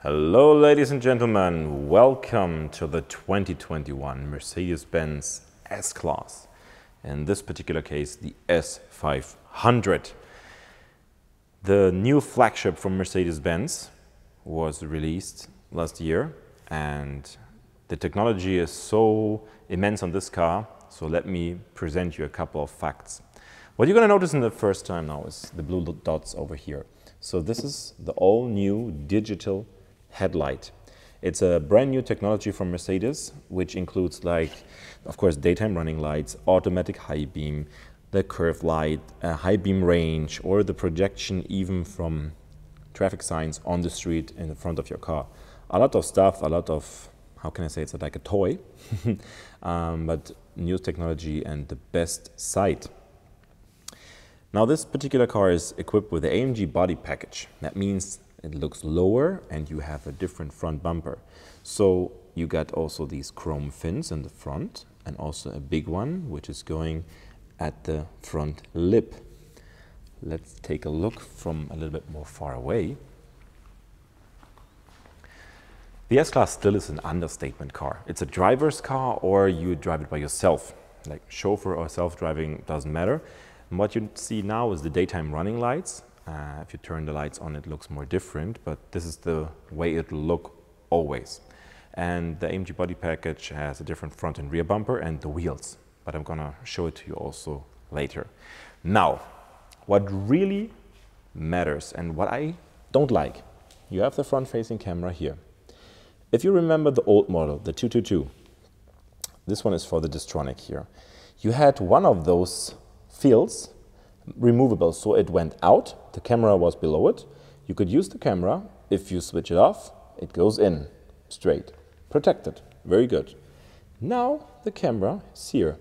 Hello ladies and gentlemen, welcome to the 2021 Mercedes-Benz S-Class. In this particular case, the S500. The new flagship from Mercedes-Benz was released last year and the technology is so immense on this car, so let me present you a couple of facts. What you're going to notice in the first time now is the blue dots over here. So this is the all-new digital headlight. It's a brand new technology from Mercedes, which includes, like, of course, daytime running lights, automatic high beam, the curve light, a high beam range, or the projection even from traffic signs on the street in the front of your car. A lot of stuff, a lot of, how can I say, it's like a toy, but new technology and the best sight. Now this particular car is equipped with the AMG body package. That means it looks lower and you have a different front bumper. So you got also these chrome fins in the front and also a big one which is going at the front lip. Let's take a look from a little bit more far away. The S-Class still is an understatement car. It's a driver's car or you drive it by yourself. Like chauffeur or self-driving doesn't matter. And what you see now is the daytime running lights. If you turn the lights on, it looks more different, but this is the way it'll look always. And the AMG body package has a different front and rear bumper and the wheels, but I'm gonna show it to you also later. Now, what really matters and what I don't like, you have the front-facing camera here. If you remember the old model, the 222, this one is for the Distronic here. You had one of those fields removable, so it went out, the camera was below it. You could use the camera, if you switch it off, it goes in, straight, protected, very good. Now the camera is here,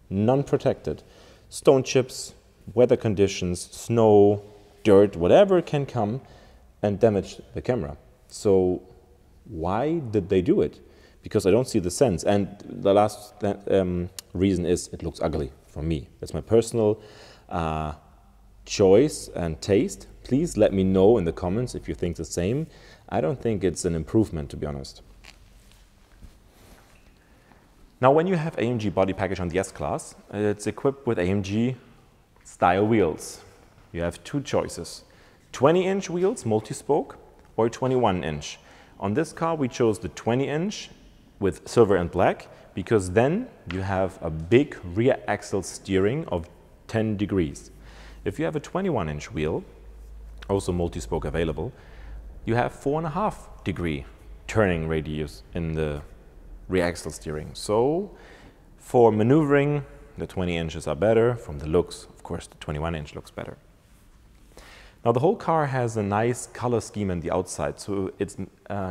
non-protected. Stone chips, weather conditions, snow, dirt, whatever can come and damage the camera. So why did they do it? Because I don't see the sense. And the last reason is it looks ugly for me. That's my personal choice and taste. Please let me know in the comments if you think the same. I don't think it's an improvement, to be honest. Now, when you have AMG body package on the S-Class, it's equipped with AMG style wheels. You have two choices: 20-inch wheels, multi-spoke, or 21-inch. On this car, we chose the 20-inch with silver and black because then you have a big rear axle steering of 10 degrees. If you have a 21-inch wheel, also multi-spoke available, you have 4.5 degree turning radius in the rear axle steering. So for maneuvering, the 20 inches are better. From the looks, of course, the 21-inch looks better. Now the whole car has a nice color scheme on the outside. So it's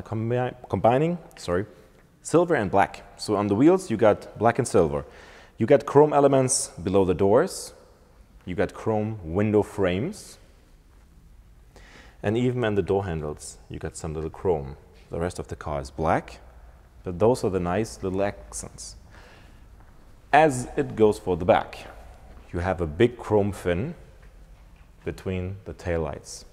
combining silver and black. So on the wheels, you got black and silver. You got chrome elements below the doors. You got chrome window frames, and even in the door handles you got some little chrome. The rest of the car is black, but those are the nice little accents. As it goes for the back, you have a big chrome fin between the taillights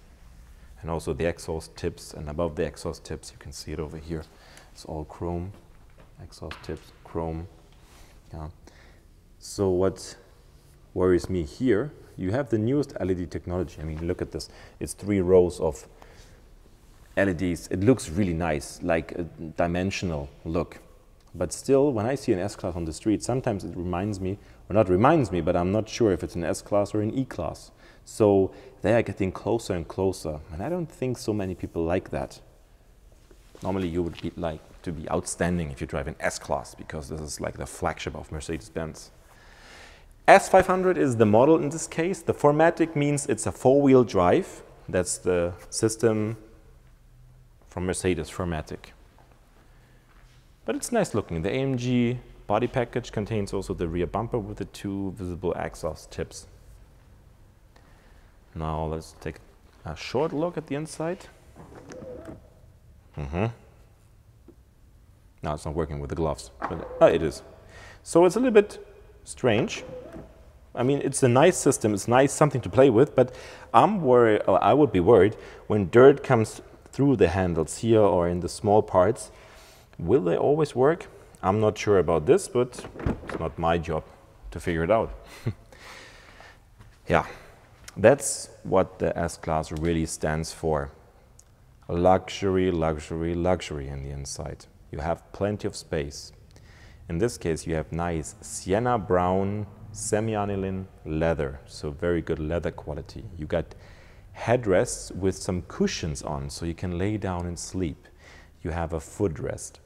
and also the exhaust tips, and above the exhaust tips you can see it over here. It's all chrome, exhaust tips, chrome. Yeah. So what worries me here, you have the newest LED technology. I mean, look at this. It's 3 rows of LEDs. It looks really nice, like a dimensional look. But still, when I see an S-Class on the street, sometimes it reminds me, or not reminds me, but I'm not sure if it's an S-Class or an E-Class. So they are getting closer and closer, and I don't think so many people like that. Normally you would like to be outstanding if you drive an S-Class, because this is like the flagship of Mercedes-Benz. S500 is the model in this case. The 4MATIC means it's a 4-wheel drive. That's the system from Mercedes, 4MATIC. But it's nice looking. The AMG body package contains also the rear bumper with the 2 visible exhaust tips. Now let's take a short look at the inside. Now it's not working with the gloves, but it is. So it's a little bit strange. I mean, it's a nice system, it's nice, something to play with, but I'm worried, or I would be worried when dirt comes through the handles here or in the small parts. Will they always work? I'm not sure about this, but it's not my job to figure it out. Yeah, that's what the S-Class really stands for. Luxury, luxury, luxury in the inside. You have plenty of space. In this case, you have nice sienna brown semi-aniline leather, so very good leather quality. You got headrests with some cushions on, so you can lay down and sleep. You have a footrest.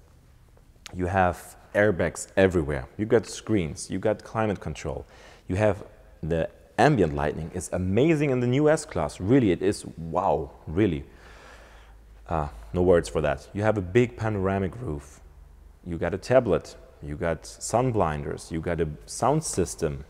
You have airbags everywhere. You got screens. You got climate control. You have the ambient lighting. It's amazing in the new S-Class. Really, it is wow, really. No words for that. You have a big panoramic roof. You got a tablet. You got sun blinders. You got a sound system.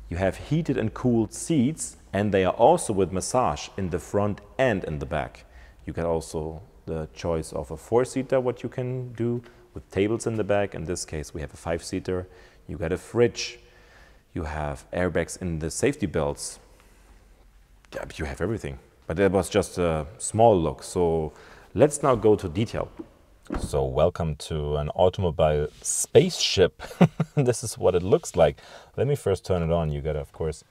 You have heated and cooled seats, and they are also with massage in the front and in the back. You got also the choice of a 4-seater, what you can do with tables in the back. In this case, we have a 5-seater. You got a fridge. You have airbags in the safety belts. Yeah, you have everything. But that was just a small look. So let's now go to detail. So welcome to an automobile spaceship. This is what it looks like. Let me first turn it on. You got, of course,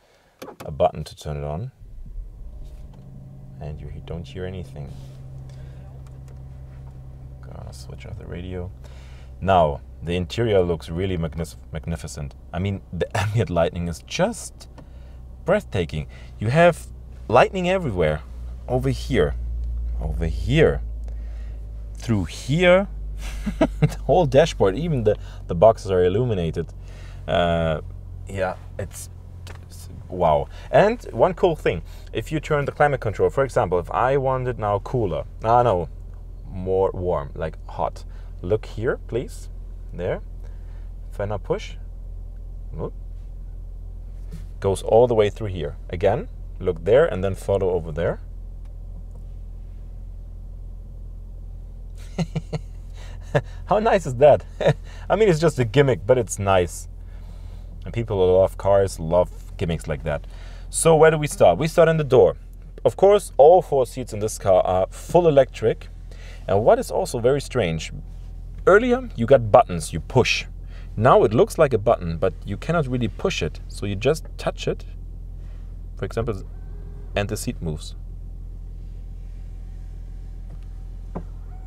a button to turn it on. And you don't hear anything. Gonna switch off the radio. Now, the interior looks really magnificent. I mean, the ambient lighting is just breathtaking. You have lighting everywhere. Over here. Over here. Through here. The whole dashboard, even the boxes are illuminated. Yeah, it's wow. And one cool thing, if you turn the climate control, for example, if I want it now cooler, no, more warm, like hot. Look here, please. There. If I now push, look, goes all the way through here. Again, look there and then follow over there. How nice is that? I mean, it's just a gimmick, but it's nice. And people who love cars love gimmicks like that. So where do we start? We start in the door. Of course, all 4 seats in this car are full electric. And what is also very strange, earlier you got buttons you push. Now it looks like a button, but you cannot really push it. So you just touch it, for example, and the seat moves.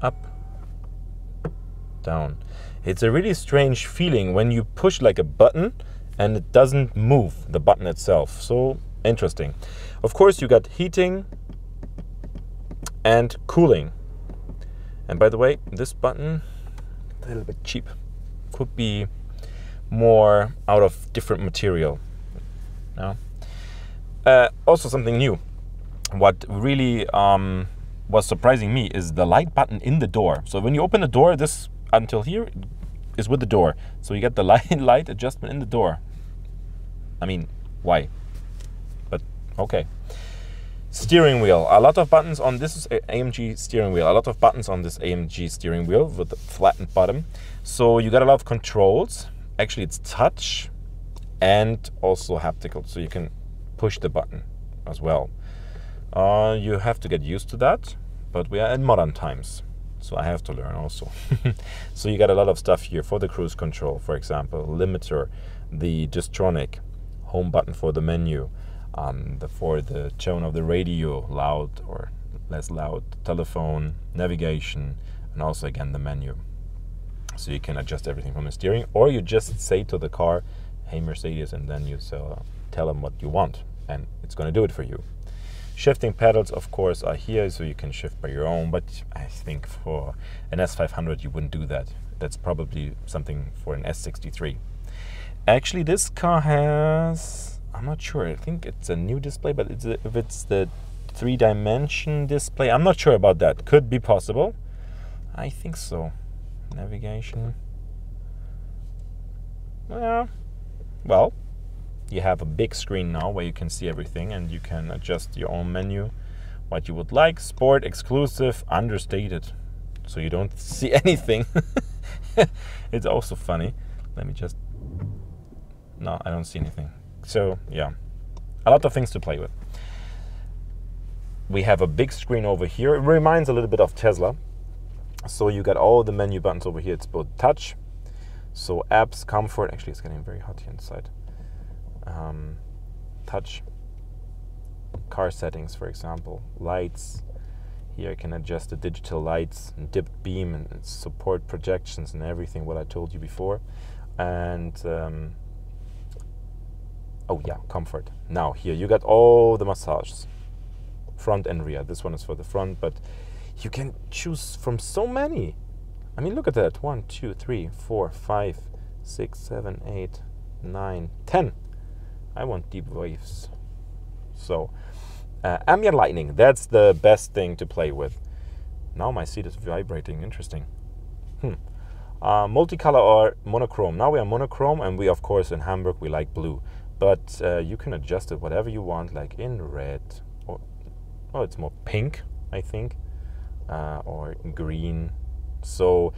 Up, down. It's a really strange feeling when you push like a button and it doesn't move, the button itself. So interesting. Of course, you got heating and cooling. And by the way, this button, a little bit cheap. Could be more out of different material. No? Also something new. What really was surprising me is the light button in the door. So when you open the door, this until here is with the door. So you get the light adjustment in the door. I mean, why? But okay. Steering wheel. A lot of buttons on this is AMG steering wheel. A lot of buttons on this AMG steering wheel with the flattened bottom. So you got a lot of controls. Actually, it's touch and also haptical. So you can push the button as well. You have to get used to that, but we are in modern times, so I have to learn also. So you got a lot of stuff here for the cruise control, for example, limiter, the Distronic, home button for the menu, for the tone of the radio, loud or less loud, telephone, navigation, and also again the menu. So you can adjust everything from the steering, or you just say to the car, hey Mercedes, and then you tell them what you want, and it's going to do it for you. Shifting pedals, of course, are here, so you can shift by your own, but I think for an S500 you wouldn't do that. That's probably something for an S63. Actually, this car has, I'm not sure, I think it's a new display, but if it's the 3-dimension display, I'm not sure about that. Could be possible. I think so. Navigation. Yeah. Well, you have a big screen now where you can see everything and you can adjust your own menu, what you would like. Sport, exclusive, understated. So you don't see anything. It's also funny. Let me just... No, I don't see anything. So, yeah. A lot of things to play with. we have a big screen over here. It reminds a little bit of Tesla. So you got all the menu buttons over here. It's both touch, so apps, comfort. Actually, it's getting very hot here inside. Touch, car settings, for example, lights. Here I can adjust the digital lights, and dipped beam, and support projections and everything what I told you before. And oh yeah, comfort. Now here you got all the massages, front and rear. This one is for the front, but you can choose from so many. I mean, look at that. 1, 2, 3, 4, 5, 6, 7, 8, 9, 10. I want deep waves. So ambient lighting, that's the best thing to play with. Now my seat is vibrating. Interesting. Multicolor or monochrome. Now we are monochrome, and we, of course, in Hamburg, we like blue. But you can adjust it whatever you want, like in red, or oh, it's more pink, I think, or green. So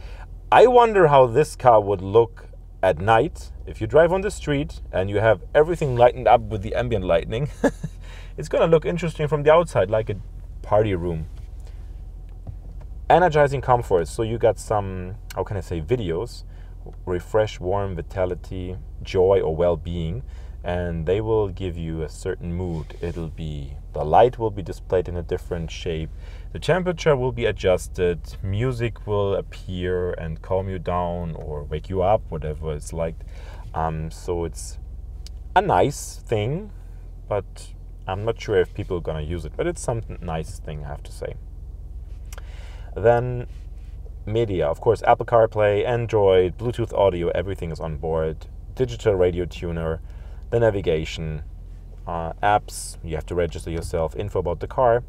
I wonder how this car would look at night if you drive on the street and you have everything lightened up with the ambient lighting. It's gonna look interesting from the outside, like a party room. Energizing comfort. So you got some, how can I say, videos, refresh, warm, vitality, joy, or well-being, and they will give you a certain mood. It'll be, the light will be displayed in a different shape, the temperature will be adjusted, music will appear and calm you down or wake you up, whatever it's like. So it's a nice thing, but I'm not sure if people are gonna use it, but it's some nice thing, I have to say. Then media, of course, Apple CarPlay, Android, Bluetooth audio, everything is on board. Digital radio tuner, the navigation, apps, you have to register yourself, info about the car.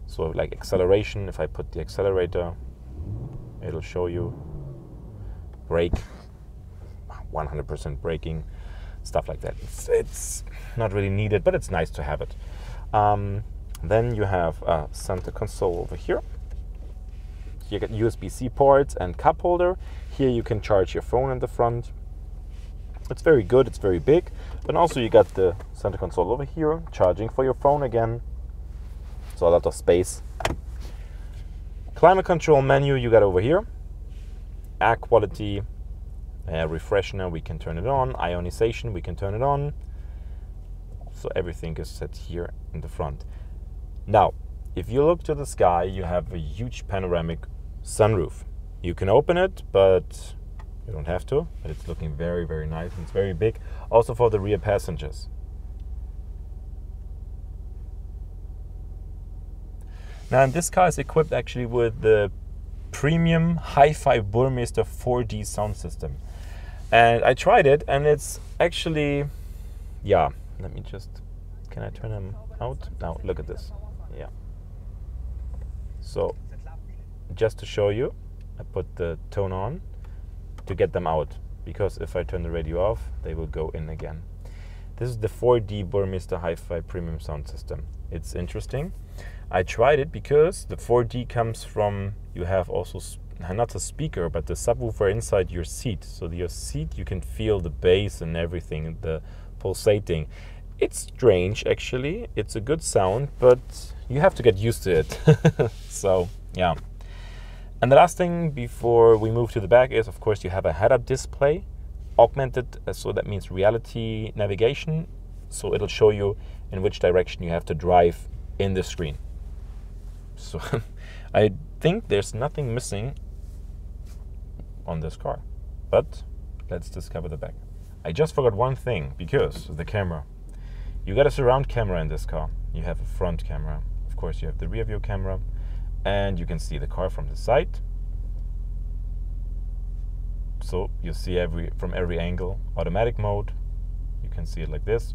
So like acceleration, if I put the accelerator, it'll show you. Brake, 100% braking, stuff like that. It's not really needed, but it's nice to have it. Then you have a center console over here. You get USB-C ports and cup holder. Here you can charge your phone in the front. It's very good, it's very big. But also you got the center console over here, charging for your phone again. So a lot of space. Climate control menu you got over here. Air quality, refreshener, we can turn it on. Ionization, we can turn it on. So everything is set here in the front. Now, if you look to the sky, you have a huge panoramic sunroof. You can open it, but you don't have to. But it's looking very, very nice, and it's very big. Also for the rear passengers. Now, this car is equipped actually with the premium Hi-Fi Burmeister 4D sound system. And I tried it, and it's actually, yeah, let me just, can I turn them out? Now, look at this. Yeah. So, just to show you, I put the tone on to get them out, because if I turn the radio off, they will go in again. This is the 4D Burmeister Hi-Fi Premium Sound System. It's interesting. I tried it because the 4D comes from, you have also, not a speaker, but the subwoofer inside your seat. So your seat, you can feel the bass and everything, the pulsating. It's strange, actually. It's a good sound, but you have to get used to it. So, yeah. And the last thing before we move to the back is, of course, you have a head-up display, augmented, so that means reality navigation. So it'll show you in which direction you have to drive in the screen. So I think there's nothing missing on this car. But let's discover the back. I just forgot one thing, because the camera. You got a surround camera in this car. You have a front camera. Of course, you have the rear view camera. And you can see the car from the side. So you see from every angle. Automatic mode. You can see it like this.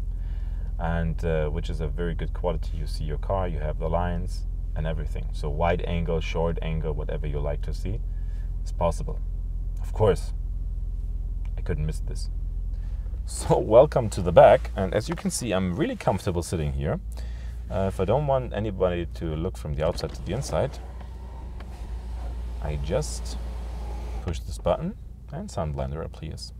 And which is a very good quality. You see your car, you have the lines and everything. So wide angle, short angle, whatever you like to see, is possible. Of course, I couldn't miss this. So welcome to the back, and as you can see, I'm really comfortable sitting here. If I don't want anybody to look from the outside to the inside, I just push this button and Sun Blender appears.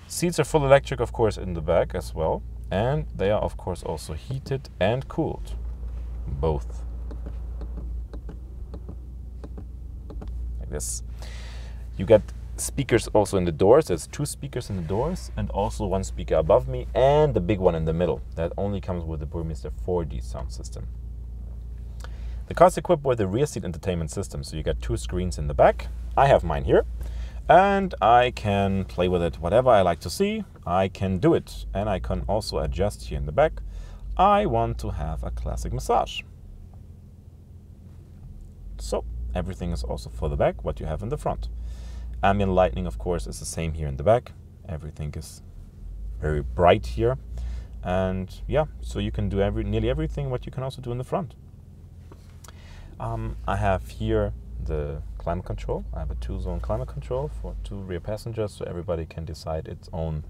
Seats are full electric, of course, in the back as well, and they are, of course, also heated and cooled, both. this. You get speakers also in the doors. There's 2 speakers in the doors and also 1 speaker above me and the big one in the middle. That only comes with the Burmester 4D sound system. The car is equipped with a rear seat entertainment system, so you get 2 screens in the back. I have mine here, and I can play with it whatever I like to see. I can do it, and I can also adjust here in the back. I want to have a classic massage. So everything is also for the back, what you have in the front. Ambient lighting, of course, is the same here in the back. Everything is very bright here, and yeah, so you can do nearly everything what you can also do in the front. I have here the climate control. I have a 2-zone climate control for 2 rear passengers, so everybody can decide its own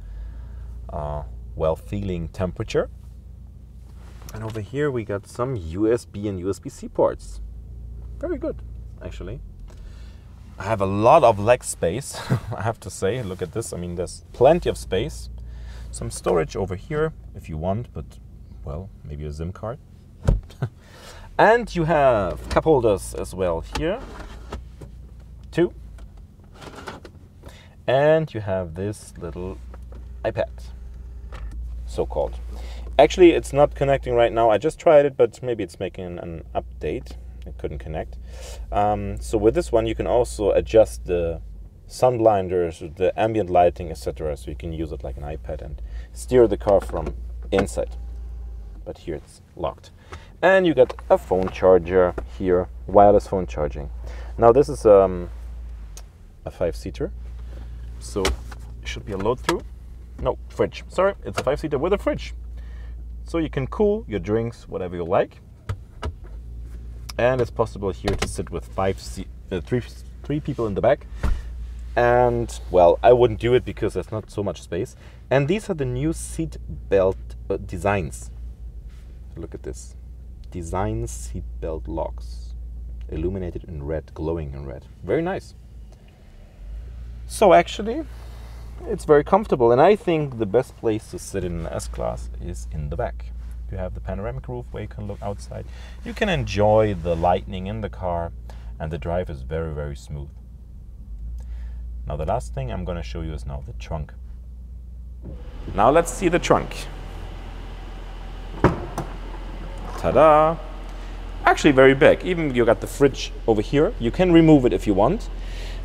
well-feeling temperature. And over here we got some USB and USB-C ports. Very good, actually. I have a lot of leg space, I have to say. Look at this. I mean, there's plenty of space. Some storage over here if you want, but, well, maybe a SIM card. And you have cup holders as well here. 2. And you have this little iPad, so-called. Actually, it's not connecting right now. I just tried it, but maybe it's making an update. It couldn't connect. So with this one, you can also adjust the sun blinders, the ambient lighting, etc. So you can use it like an iPad and steer the car from inside. But here it's locked. And you got a phone charger here, wireless phone charging. Now this is a 5-seater, so it should be a load-through. No, fridge. Sorry, it's a 5-seater with a fridge. So you can cool your drinks, whatever you like. And it's possible here to sit with 3 people in the back. And, well, I wouldn't do it because there's not so much space. And these are the new seat belt designs. Look at this. Design seat belt locks. Illuminated in red, glowing in red. Very nice. So actually, it's very comfortable. And I think the best place to sit in an S-Class is in the back. You have the panoramic roof where you can look outside. You can enjoy the lighting in the car, and the drive is very, very smooth. Now the last thing I'm going to show you is now the trunk. Now let's see the trunk. Ta-da! Actually very big. Even you got the fridge over here. You can remove it if you want.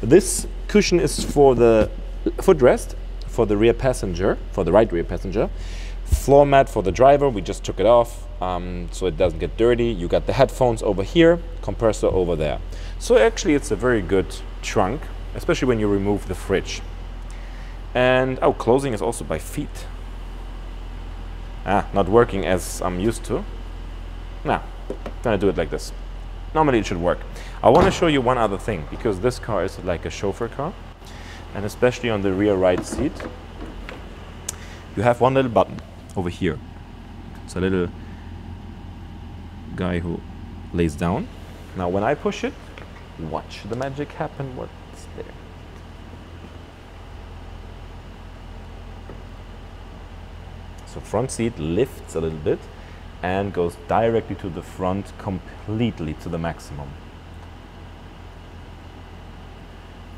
This cushion is for the footrest for the rear passenger, for the right rear passenger. Floor mat for the driver, we just took it off so it doesn't get dirty. You got the headphones over here, compressor over there. So actually it's a very good trunk, especially when you remove the fridge. And closing is also by feet. Not working as I'm used to. Now, gonna do it like this. Normally it should work. I want to show you one other thing, because this car is like a chauffeur car, and especially on the rear right seat, you have one little button over here. It's a little guy who lays down. Now when I push it, watch the magic happen. What's there? So front seat lifts a little bit and goes directly to the front, completely to the maximum.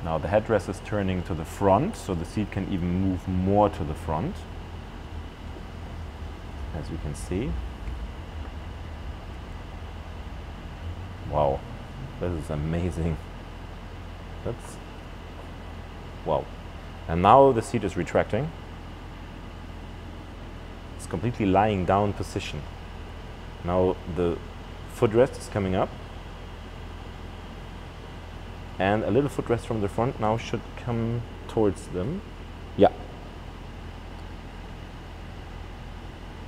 Now the headrest is turning to the front, so the seat can even move more to the front, as you can see. Wow, this is amazing. That's wow. And now the seat is retracting. It's completely lying down position. Now the footrest is coming up, and a little footrest from the front now should come towards them. Yeah.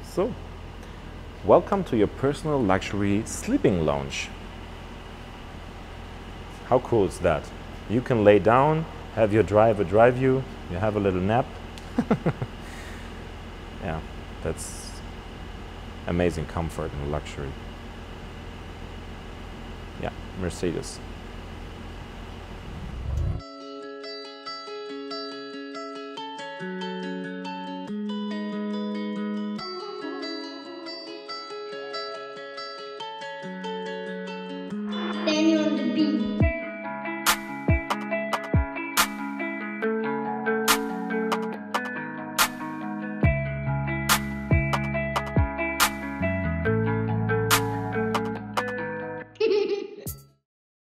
So, welcome to your personal luxury sleeping lounge. How cool is that? You can lay down, have your driver drive you, you have a little nap. Yeah, that's amazing comfort and luxury. Yeah, Mercedes.